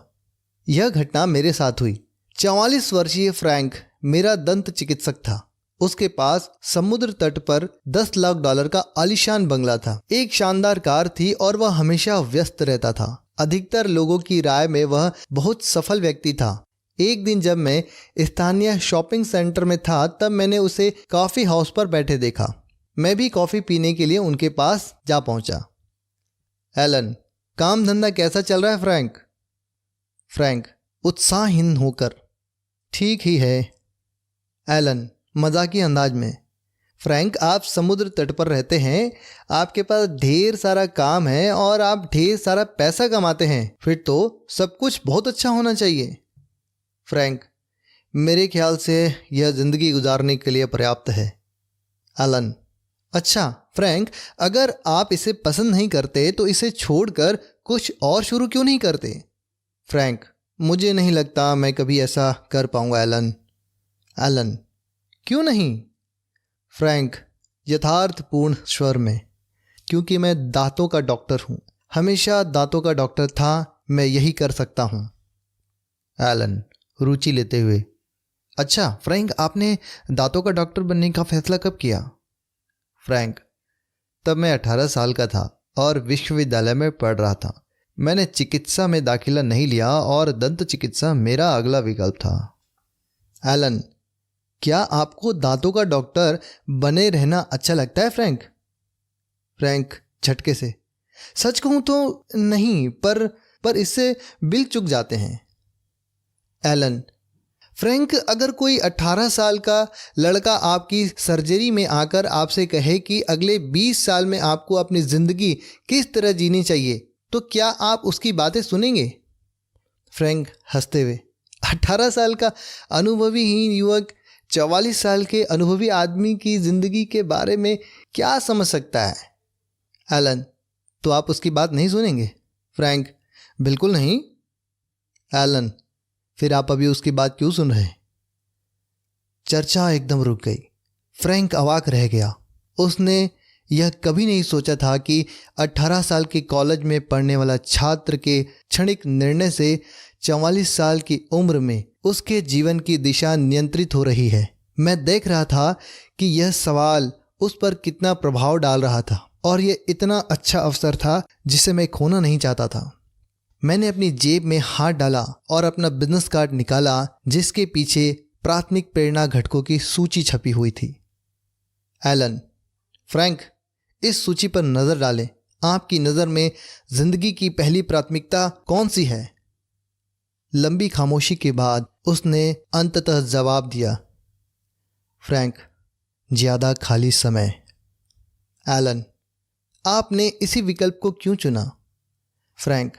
यह घटना मेरे साथ हुई। 44 वर्षीय फ्रैंक मेरा दंत चिकित्सक था। उसके पास समुद्र तट पर $10 लाख का आलीशान बंगला था, एक शानदार कार थी और वह हमेशा व्यस्त रहता था। अधिकतर लोगों की राय में वह बहुत सफल व्यक्ति था। एक दिन जब मैं स्थानीय शॉपिंग सेंटर में था तब मैंने उसे कॉफ़ी हाउस पर बैठे देखा। मैं भी कॉफ़ी पीने के लिए उनके पास जा पहुंचा। एलन, काम धंधा कैसा चल रहा है फ्रैंक? फ्रैंक उत्साहहीन होकर, ठीक ही है। एलन मजाकी अंदाज में, फ्रैंक आप समुद्र तट पर रहते हैं, आपके पास ढेर सारा काम है और आप ढेर सारा पैसा कमाते हैं, फिर तो सब कुछ बहुत अच्छा होना चाहिए। फ्रैंक, मेरे ख्याल से यह जिंदगी गुजारने के लिए पर्याप्त है। एलन, अच्छा फ्रैंक, अगर आप इसे पसंद नहीं करते तो इसे छोड़कर कुछ और शुरू क्यों नहीं करते? फ्रैंक, मुझे नहीं लगता मैं कभी ऐसा कर पाऊंगा एलन। एलन, क्यों नहीं? फ्रैंक यथार्थपूर्ण स्वर में, क्योंकि मैं दांतों का डॉक्टर हूं, हमेशा दांतों का डॉक्टर था, मैं यही कर सकता हूं। एलन रुचि लेते हुए, अच्छा फ्रैंक, आपने दांतों का डॉक्टर बनने का फैसला कब किया? फ्रैंक, तब मैं 18 साल का था और विश्वविद्यालय में पढ़ रहा था। मैंने चिकित्सा में दाखिला नहीं लिया और दंत चिकित्सा मेरा अगला विकल्प था। एलन, क्या आपको दांतों का डॉक्टर बने रहना अच्छा लगता है फ्रैंक? फ्रैंक झटके से, सच कहूं तो नहीं, पर इससे बिल चुक जाते हैं। एलन, फ्रैंक, अगर कोई 18 साल का लड़का आपकी सर्जरी में आकर आपसे कहे कि अगले 20 साल में आपको अपनी ज़िंदगी किस तरह जीनी चाहिए, तो क्या आप उसकी बातें सुनेंगे? फ्रैंक हंसते हुए, 18 साल का अनुभवीहीन युवक 44 साल के अनुभवी आदमी की ज़िंदगी के बारे में क्या समझ सकता है? एलन, तो आप उसकी बात नहीं सुनेंगे? फ्रैंक, बिल्कुल नहीं। एलन, फिर आप अभी उसकी बात क्यों सुन रहे हैं? चर्चा एकदम रुक गई। फ्रैंक अवाक रह गया। उसने यह कभी नहीं सोचा था कि 18 साल के कॉलेज में पढ़ने वाला छात्र के क्षणिक निर्णय से 44 साल की उम्र में उसके जीवन की दिशा नियंत्रित हो रही है। मैं देख रहा था कि यह सवाल उस पर कितना प्रभाव डाल रहा था और यह इतना अच्छा अवसर था जिसे मैं खोना नहीं चाहता था। मैंने अपनी जेब में हाथ डाला और अपना बिजनेस कार्ड निकाला जिसके पीछे प्राथमिक प्रेरणा घटकों की सूची छपी हुई थी। एलन, फ्रैंक, इस सूची पर नज़र डालें। आपकी नज़र में जिंदगी की पहली प्राथमिकता कौन सी है? लंबी खामोशी के बाद उसने अंततः जवाब दिया, फ्रैंक, ज़्यादा खाली समय। एलन, आपने इसी विकल्प को क्यों चुना? फ्रैंक,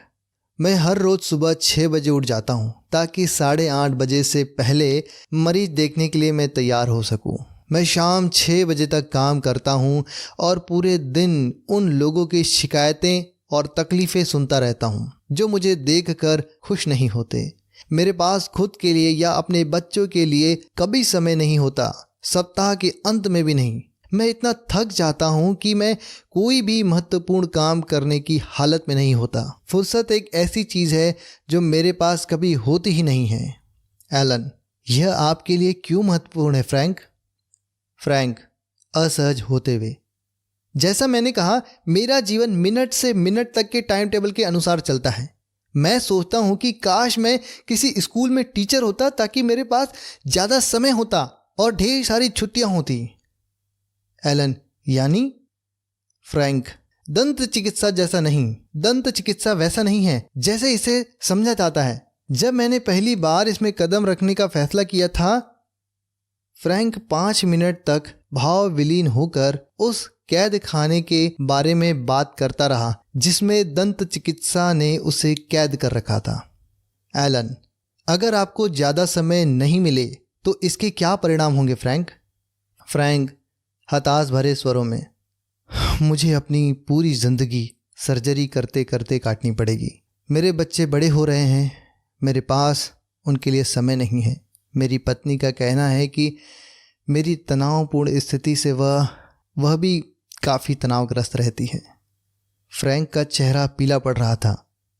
मैं हर रोज़ सुबह 6 बजे उठ जाता हूँ ताकि 8:30 बजे से पहले मरीज देखने के लिए मैं तैयार हो सकूँ। मैं शाम 6 बजे तक काम करता हूँ और पूरे दिन उन लोगों की शिकायतें और तकलीफ़ें सुनता रहता हूँ जो मुझे देखकर खुश नहीं होते। मेरे पास खुद के लिए या अपने बच्चों के लिए कभी समय नहीं होता, सप्ताह के अंत में भी नहीं। मैं इतना थक जाता हूँ कि मैं कोई भी महत्वपूर्ण काम करने की हालत में नहीं होता। फुर्सत एक ऐसी चीज़ है जो मेरे पास कभी होती ही नहीं है। एलन, यह आपके लिए क्यों महत्वपूर्ण है फ्रैंक? फ्रैंक, असहज होते हुए, जैसा मैंने कहा, मेरा जीवन मिनट से मिनट तक के टाइम टेबल के अनुसार चलता है। मैं सोचता हूँ कि काश मैं किसी स्कूल में टीचर होता ताकि मेरे पास ज़्यादा समय होता और ढेर सारी छुट्टियाँ होती। एलन, यानी? फ्रैंक, दंत चिकित्सा जैसा नहीं। दंत चिकित्सा वैसा नहीं है जैसे इसे समझा जाता है। जब मैंने पहली बार इसमें कदम रखने का फैसला किया था, फ्रैंक 5 मिनट तक भाव विलीन होकर उस कैद खाने के बारे में बात करता रहा जिसमें दंत चिकित्सा ने उसे कैद कर रखा था। एलन, अगर आपको ज़्यादा समय नहीं मिले तो इसके क्या परिणाम होंगे फ्रैंक? फ्रैंक, हताश भरे स्वरों में, मुझे अपनी पूरी जिंदगी सर्जरी करते करते काटनी पड़ेगी। मेरे बच्चे बड़े हो रहे हैं, मेरे पास उनके लिए समय नहीं है। मेरी पत्नी का कहना है कि मेरी तनावपूर्ण स्थिति से वह भी काफ़ी तनावग्रस्त रहती है। फ्रैंक का चेहरा पीला पड़ रहा था,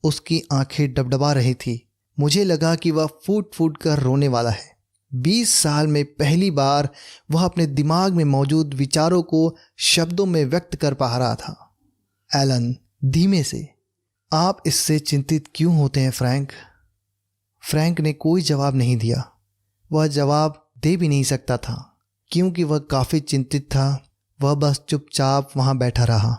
उसकी आंखें डबडबा रही थी। मुझे लगा कि वह फूट फूट कर रोने वाला है। 20 साल में पहली बार वह अपने दिमाग में मौजूद विचारों को शब्दों में व्यक्त कर पा रहा था। एलन, धीमे से, आप इससे चिंतित क्यों होते हैं फ्रैंक? फ्रैंक ने कोई जवाब नहीं दिया। वह जवाब दे भी नहीं सकता था क्योंकि वह काफ़ी चिंतित था। वह बस चुपचाप वहाँ बैठा रहा।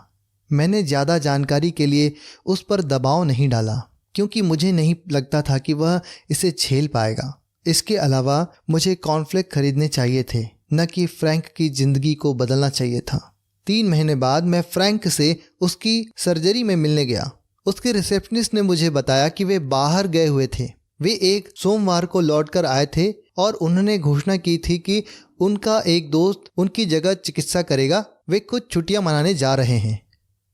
मैंने ज़्यादा जानकारी के लिए उस पर दबाव नहीं डाला क्योंकि मुझे नहीं लगता था कि वह इसे झेल पाएगा। इसके अलावा मुझे कॉर्नफ्लेक्स खरीदने चाहिए थे, न कि फ्रैंक की ज़िंदगी को बदलना चाहिए था। 3 महीने बाद मैं फ्रैंक से उसकी सर्जरी में मिलने गया। उसके रिसेप्शनिस्ट ने मुझे बताया कि वे बाहर गए हुए थे। वे एक सोमवार को लौटकर आए थे और उन्होंने घोषणा की थी कि उनका एक दोस्त उनकी जगह चिकित्सा करेगा। वे कुछ छुट्टियां मनाने जा रहे हैं।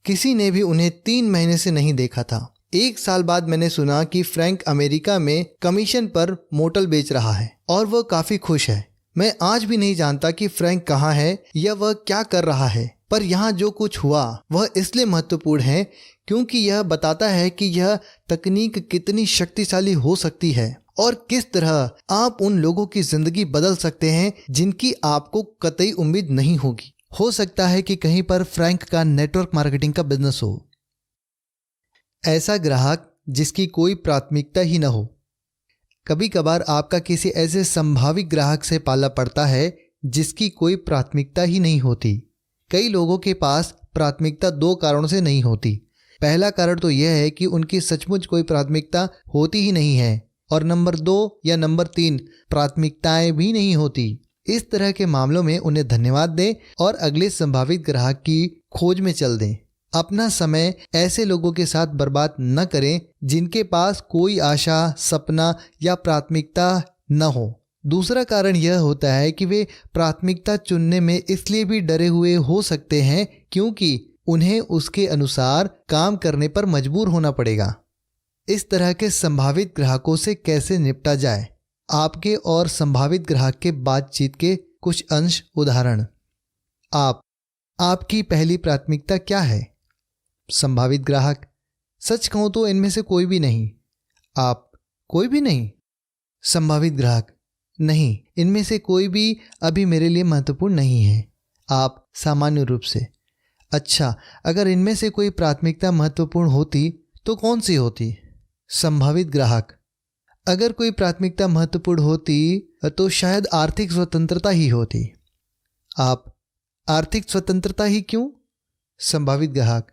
किसी ने भी उन्हें 3 महीने से नहीं देखा था। 1 साल बाद मैंने सुना कि फ्रैंक अमेरिका में कमीशन पर मोटल बेच रहा है और वह काफ़ी खुश है। मैं आज भी नहीं जानता कि फ्रैंक कहाँ है या वह क्या कर रहा है, पर यहाँ जो कुछ हुआ वह इसलिए महत्वपूर्ण है क्योंकि यह बताता है कि यह तकनीक कितनी शक्तिशाली हो सकती है और किस तरह आप उन लोगों की ज़िंदगी बदल सकते हैं जिनकी आपको कतई उम्मीद नहीं होगी। हो सकता है कि कहीं पर फ्रैंक का नेटवर्क मार्केटिंग का बिजनेस हो, ऐसा ग्राहक जिसकी कोई प्राथमिकता ही न हो। कभी कभार आपका किसी ऐसे संभावित ग्राहक से पाला पड़ता है जिसकी कोई प्राथमिकता ही नहीं होती। कई लोगों के पास प्राथमिकता 2 कारणों से नहीं होती। पहला कारण तो यह है कि उनकी सचमुच कोई प्राथमिकता होती ही नहीं है और नंबर 2 या नंबर 3 प्राथमिकताएं भी नहीं होती। इस तरह के मामलों में उन्हें धन्यवाद दें और अगले संभावित ग्राहक की खोज में चल दें। अपना समय ऐसे लोगों के साथ बर्बाद न करें जिनके पास कोई आशा, सपना या प्राथमिकता न हो। दूसरा कारण यह होता है कि वे प्राथमिकता चुनने में इसलिए भी डरे हुए हो सकते हैं क्योंकि उन्हें उसके अनुसार काम करने पर मजबूर होना पड़ेगा। इस तरह के संभावित ग्राहकों से कैसे निपटा जाए? आपके और संभावित ग्राहक के बातचीत के कुछ अंश उदाहरण। आपकी पहली प्राथमिकता क्या है? संभावित ग्राहक: सच कहूं तो इनमें से कोई भी नहीं। आप: कोई भी नहीं। संभावित ग्राहक: नहीं, इनमें से कोई भी अभी मेरे लिए महत्वपूर्ण नहीं है। आप: सामान्य रूप से। अच्छा, अगर इनमें से कोई प्राथमिकता महत्वपूर्ण होती तो कौन सी होती? संभावित ग्राहक: अगर कोई प्राथमिकता महत्वपूर्ण होती तो शायद आर्थिक स्वतंत्रता ही होती। आप: आर्थिक स्वतंत्रता ही क्यों? संभावित ग्राहक: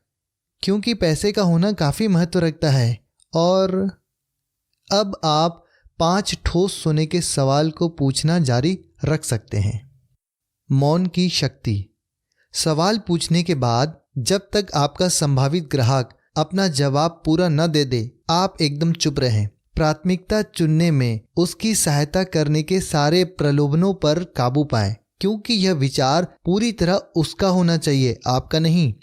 क्योंकि पैसे का होना काफी महत्व रखता है। और अब आप 5 ठोस सोने के सवाल को पूछना जारी रख सकते हैं। मौन की शक्ति। सवाल पूछने के बाद जब तक आपका संभावित ग्राहक अपना जवाब पूरा न दे दे, आप एकदम चुप रहें। प्राथमिकता चुनने में उसकी सहायता करने के सारे प्रलोभनों पर काबू पाएं, क्योंकि यह विचार पूरी तरह उसका होना चाहिए, आपका नहीं।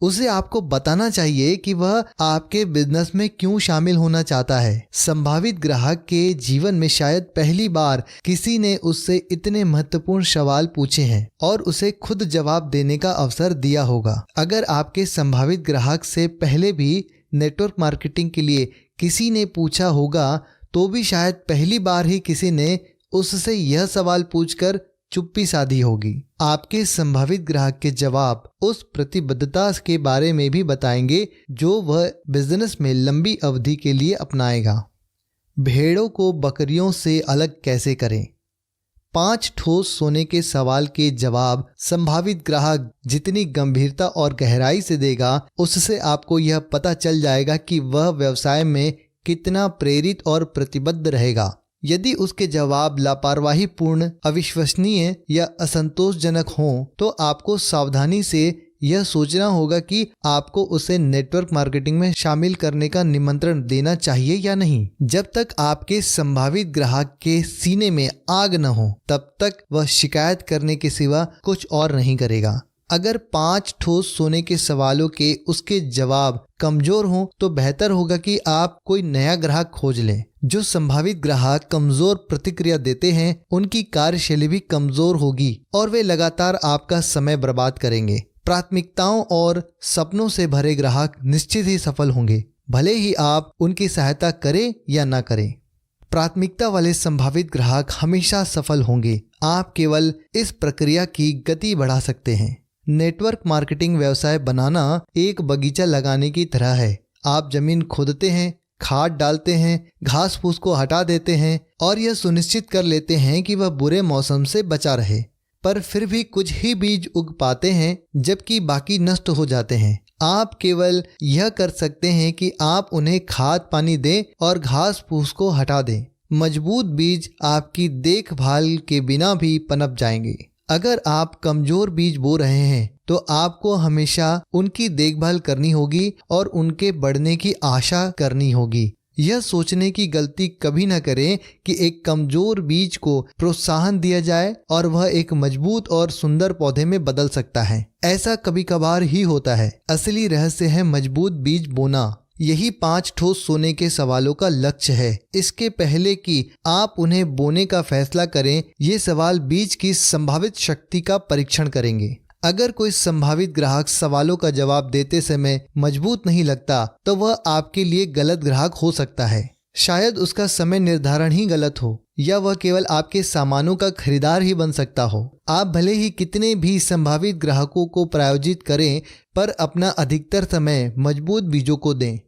उसे आपको बताना चाहिए कि वह आपके बिजनेस में क्यों शामिल होना चाहता है। संभावित ग्राहक के जीवन में शायद पहली बार किसी ने उससे इतने महत्वपूर्ण सवाल पूछे हैं और उसे खुद जवाब देने का अवसर दिया होगा। अगर आपके संभावित ग्राहक से पहले भी नेटवर्क मार्केटिंग के लिए किसी ने पूछा होगा तो भी शायद पहली बार ही किसी ने उससे यह सवाल पूछकर चुप्पी साधी होगी। आपके संभावित ग्राहक के जवाब उस प्रतिबद्धता के बारे में भी बताएंगे जो वह बिजनेस में लंबी अवधि के लिए अपनाएगा। भेड़ों को बकरियों से अलग कैसे करें? 5 ठोस सोने के सवाल के जवाब संभावित ग्राहक जितनी गंभीरता और गहराई से देगा, उससे आपको यह पता चल जाएगा कि वह व्यवसाय में कितना प्रेरित और प्रतिबद्ध रहेगा। यदि उसके जवाब लापरवाही पूर्ण, अविश्वसनीय या असंतोषजनक हों तो आपको सावधानी से यह सोचना होगा कि आपको उसे नेटवर्क मार्केटिंग में शामिल करने का निमंत्रण देना चाहिए या नहीं। जब तक आपके संभावित ग्राहक के सीने में आग न हो तब तक वह शिकायत करने के सिवा कुछ और नहीं करेगा। अगर 5 ठोस सोने के सवालों के उसके जवाब कमजोर हों तो बेहतर होगा कि आप कोई नया ग्राहक खोज लें। जो संभावित ग्राहक कमजोर प्रतिक्रिया देते हैं उनकी कार्यशैली भी कमजोर होगी और वे लगातार आपका समय बर्बाद करेंगे। प्राथमिकताओं और सपनों से भरे ग्राहक निश्चित ही सफल होंगे, भले ही आप उनकी सहायता करें या ना करें। प्राथमिकता वाले संभावित ग्राहक हमेशा सफल होंगे। आप केवल इस प्रक्रिया की गति बढ़ा सकते हैं। नेटवर्क मार्केटिंग व्यवसाय बनाना एक बगीचा लगाने की तरह है। आप जमीन खोदते हैं, खाद डालते हैं, घास फूस को हटा देते हैं और यह सुनिश्चित कर लेते हैं कि वह बुरे मौसम से बचा रहे, पर फिर भी कुछ ही बीज उग पाते हैं जबकि बाकी नष्ट हो जाते हैं। आप केवल यह कर सकते हैं कि आप उन्हें खाद पानी दें और घास फूस को हटा दें। मजबूत बीज आपकी देखभाल के बिना भी पनप जाएंगे। अगर आप कमजोर बीज बो रहे हैं तो आपको हमेशा उनकी देखभाल करनी होगी और उनके बढ़ने की आशा करनी होगी। यह सोचने की गलती कभी न करें कि एक कमजोर बीज को प्रोत्साहन दिया जाए और वह एक मजबूत और सुंदर पौधे में बदल सकता है। ऐसा कभी कभार ही होता है। असली रहस्य है मजबूत बीज बोना। यही 5 ठोस सोने के सवालों का लक्ष्य है। इसके पहले कि आप उन्हें बोने का फैसला करें, ये सवाल बीज की संभावित शक्ति का परीक्षण करेंगे। अगर कोई संभावित ग्राहक सवालों का जवाब देते समय मजबूत नहीं लगता तो वह आपके लिए गलत ग्राहक हो सकता है। शायद उसका समय निर्धारण ही गलत हो या वह केवल आपके सामानों का खरीदार ही बन सकता हो। आप भले ही कितने भी संभावित ग्राहकों को प्रायोजित करें पर अपना अधिकतर समय मजबूत बीजों को दें।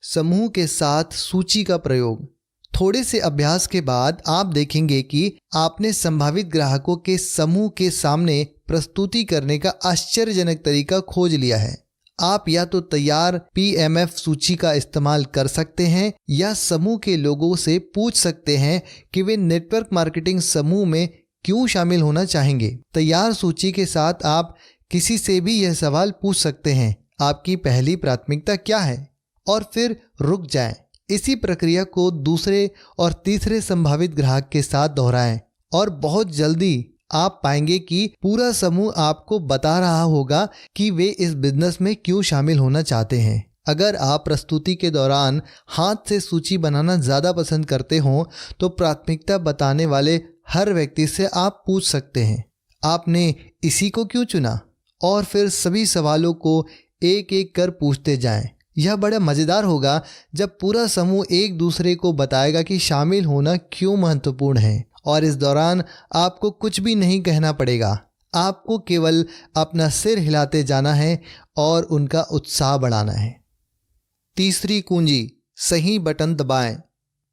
समूह के साथ सूची का प्रयोग। थोड़े से अभ्यास के बाद आप देखेंगे कि आपने संभावित ग्राहकों के समूह के सामने प्रस्तुति करने का आश्चर्यजनक तरीका खोज लिया है। आप या तो तैयार PMF सूची का इस्तेमाल कर सकते हैं या समूह के लोगों से पूछ सकते हैं कि वे नेटवर्क मार्केटिंग समूह में क्यों शामिल होना चाहेंगे। तैयार सूची के साथ आप किसी से भी यह सवाल पूछ सकते हैं, आपकी पहली प्राथमिकता क्या है? और फिर रुक जाएं। इसी प्रक्रिया को दूसरे और तीसरे संभावित ग्राहक के साथ दोहराएं और बहुत जल्दी आप पाएंगे कि पूरा समूह आपको बता रहा होगा कि वे इस बिजनेस में क्यों शामिल होना चाहते हैं। अगर आप प्रस्तुति के दौरान हाथ से सूची बनाना ज़्यादा पसंद करते हो तो प्राथमिकता बताने वाले हर व्यक्ति से आप पूछ सकते हैं, आपने इसी को क्यों चुना? और फिर सभी सवालों को एक एक कर पूछते जाएं। यह बड़ा मज़ेदार होगा जब पूरा समूह एक दूसरे को बताएगा कि शामिल होना क्यों महत्वपूर्ण है। और इस दौरान आपको कुछ भी नहीं कहना पड़ेगा, आपको केवल अपना सिर हिलाते जाना है और उनका उत्साह बढ़ाना है। तीसरी कुंजी, सही बटन दबाएं,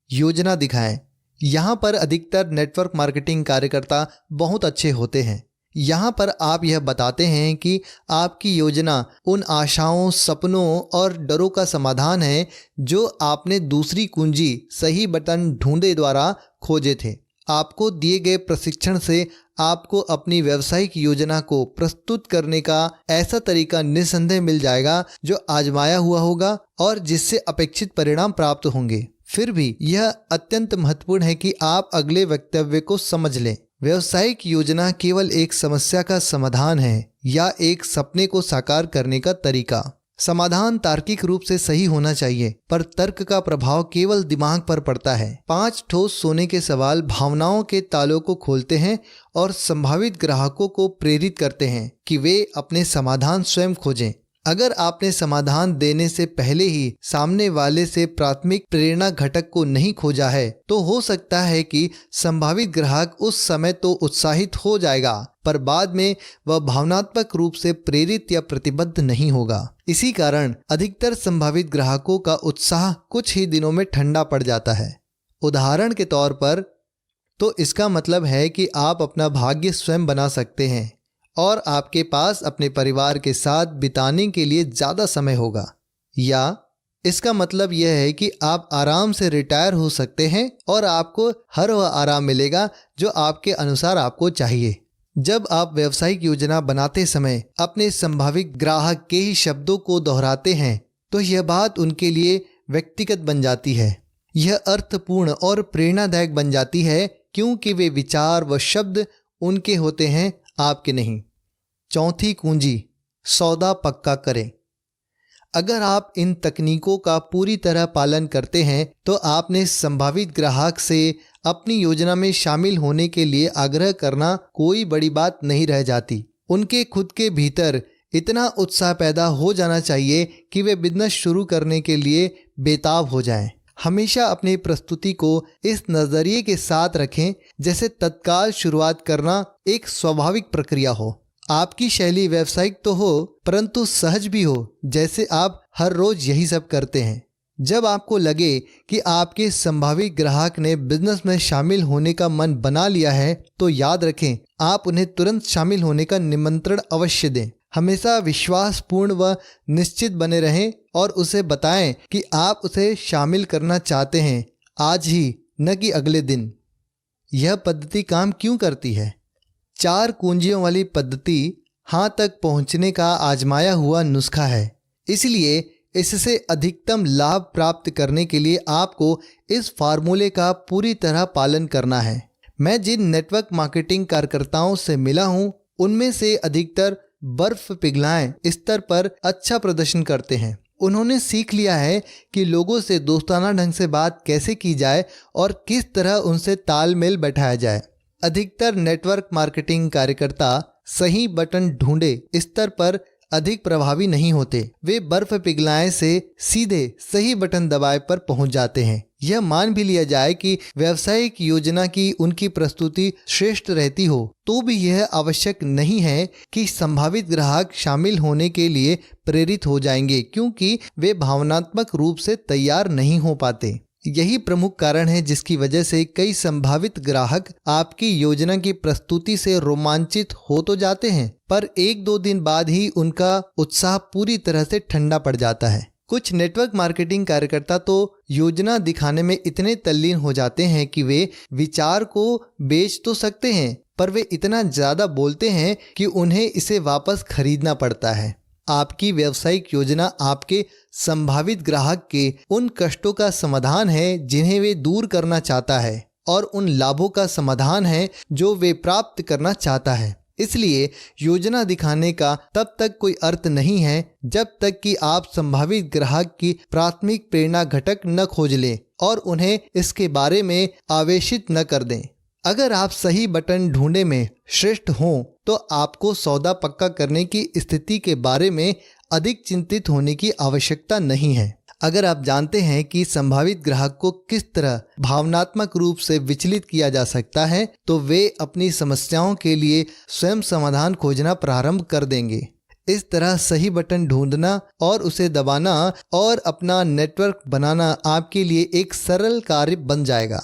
योजना दिखाएं। यहाँ पर अधिकतर नेटवर्क मार्केटिंग कार्यकर्ता बहुत अच्छे होते हैं। यहाँ पर आप यह बताते हैं कि आपकी योजना उन आशाओं, सपनों और डरों का समाधान है जो आपने दूसरी कुंजी, सही बटन ढूंढे द्वारा खोजे थे। आपको दिए गए प्रशिक्षण से आपको अपनी व्यावसायिक योजना को प्रस्तुत करने का ऐसा तरीका निस्संदेह मिल जाएगा जो आजमाया हुआ होगा और जिससे अपेक्षित परिणाम प्राप्त होंगे। फिर भी यह अत्यंत महत्वपूर्ण है कि आप अगले वक्तव्य को समझ लें। व्यावसायिक योजना केवल एक समस्या का समाधान है या एक सपने को साकार करने का तरीका। समाधान तार्किक रूप से सही होना चाहिए, पर तर्क का प्रभाव केवल दिमाग पर पड़ता है। 5 ठोस सोने के सवाल भावनाओं के तालों को खोलते हैं और संभावित ग्राहकों को प्रेरित करते हैं कि वे अपने समाधान स्वयं खोजें। अगर आपने समाधान देने से पहले ही सामने वाले से प्राथमिक प्रेरणा घटक को नहीं खोजा है तो हो सकता है कि संभावित ग्राहक उस समय तो उत्साहित हो जाएगा, पर बाद में वह भावनात्मक रूप से प्रेरित या प्रतिबद्ध नहीं होगा। इसी कारण अधिकतर संभावित ग्राहकों का उत्साह कुछ ही दिनों में ठंडा पड़ जाता है। उदाहरण के तौर पर, तो इसका मतलब है कि आप अपना भाग्य स्वयं बना सकते हैं और आपके पास अपने परिवार के साथ बिताने के लिए ज़्यादा समय होगा, या इसका मतलब यह है कि आप आराम से रिटायर हो सकते हैं और आपको हर वह आराम मिलेगा जो आपके अनुसार आपको चाहिए। जब आप व्यावसायिक योजना बनाते समय अपने संभावित ग्राहक के ही शब्दों को दोहराते हैं तो यह बात उनके लिए व्यक्तिगत बन जाती है। यह अर्थपूर्ण और प्रेरणादायक बन जाती है क्योंकि वे विचार व शब्द उनके होते हैं, आपके नहीं। चौथी कुंजी, सौदा पक्का करें। अगर आप इन तकनीकों का पूरी तरह पालन करते हैं तो आपने संभावित ग्राहक से अपनी योजना में शामिल होने के लिए आग्रह करना कोई बड़ी बात नहीं रह जाती। उनके खुद के भीतर इतना उत्साह पैदा हो जाना चाहिए कि वे बिजनेस शुरू करने के लिए बेताब हो जाएं। हमेशा अपनी प्रस्तुति को इस नज़रिए के साथ रखें जैसे तत्काल शुरुआत करना एक स्वाभाविक प्रक्रिया हो। आपकी शैली व्यावसायिक तो हो परंतु सहज भी हो, जैसे आप हर रोज यही सब करते हैं। जब आपको लगे कि आपके संभावित ग्राहक ने बिजनेस में शामिल होने का मन बना लिया है तो याद रखें, आप उन्हें तुरंत शामिल होने का निमंत्रण अवश्य दें। हमेशा विश्वासपूर्ण व निश्चित बने रहें और उसे बताएं कि आप उसे शामिल करना चाहते हैं, आज ही न कि अगले दिन। यह पद्धति काम क्यों करती है? 4 कुंजियों वाली पद्धति हां तक पहुंचने का आजमाया हुआ नुस्खा है, इसलिए इससे अधिकतम लाभ प्राप्त करने के लिए आपको इस फार्मूले का पूरी तरह पालन करना है। मैं जिन नेटवर्क मार्केटिंग कार्यकर्ताओं से मिला हूं उनमें से अधिकतर बर्फ पिघलाएं स्तर पर अच्छा प्रदर्शन करते हैं। उन्होंने सीख लिया है कि लोगों से दोस्ताना ढंग से बात कैसे की जाए और किस तरह उनसे तालमेल बैठाया जाए। अधिकतर नेटवर्क मार्केटिंग कार्यकर्ता सही बटन ढूंढे स्तर पर अधिक प्रभावी नहीं होते। वे बर्फ पिघलाएं से सीधे सही बटन दबाए पर पहुंच जाते हैं। यह मान भी लिया जाए कि व्यावसायिक योजना की उनकी प्रस्तुति श्रेष्ठ रहती हो तो भी यह आवश्यक नहीं है कि संभावित ग्राहक शामिल होने के लिए प्रेरित हो जाएंगे, क्योंकि वे भावनात्मक रूप से तैयार नहीं हो पाते। यही प्रमुख कारण है जिसकी वजह से कई संभावित ग्राहक आपकी योजना की प्रस्तुति से रोमांचित हो तो जाते हैं, पर 1-2 दिन बाद ही उनका उत्साह पूरी तरह से ठंडा पड़ जाता है। कुछ नेटवर्क मार्केटिंग कार्यकर्ता तो योजना दिखाने में इतने तल्लीन हो जाते हैं कि वे विचार को बेच तो सकते हैं, पर वे इतना ज़्यादा बोलते हैं कि उन्हें इसे वापस खरीदना पड़ता है। आपकी व्यावसायिक योजना आपके संभावित ग्राहक के उन कष्टों का समाधान है जिन्हें वे दूर करना चाहता है और उन लाभों का समाधान है जो वे प्राप्त करना चाहता है। इसलिए योजना दिखाने का तब तक कोई अर्थ नहीं है जब तक कि आप संभावित ग्राहक की प्राथमिक प्रेरणा घटक न खोज लें और उन्हें इसके बारे में आवेशित न कर दें। अगर आप सही बटन ढूंढने में श्रेष्ठ हों तो आपको सौदा पक्का करने की स्थिति के बारे में अधिक चिंतित होने की आवश्यकता नहीं है। अगर आप जानते हैं कि संभावित ग्राहक को किस तरह भावनात्मक रूप से विचलित किया जा सकता है तो वे अपनी समस्याओं के लिए स्वयं समाधान खोजना प्रारंभ कर देंगे। इस तरह सही बटन ढूंढना और उसे दबाना और अपना नेटवर्क बनाना आपके लिए एक सरल कार्य बन जाएगा।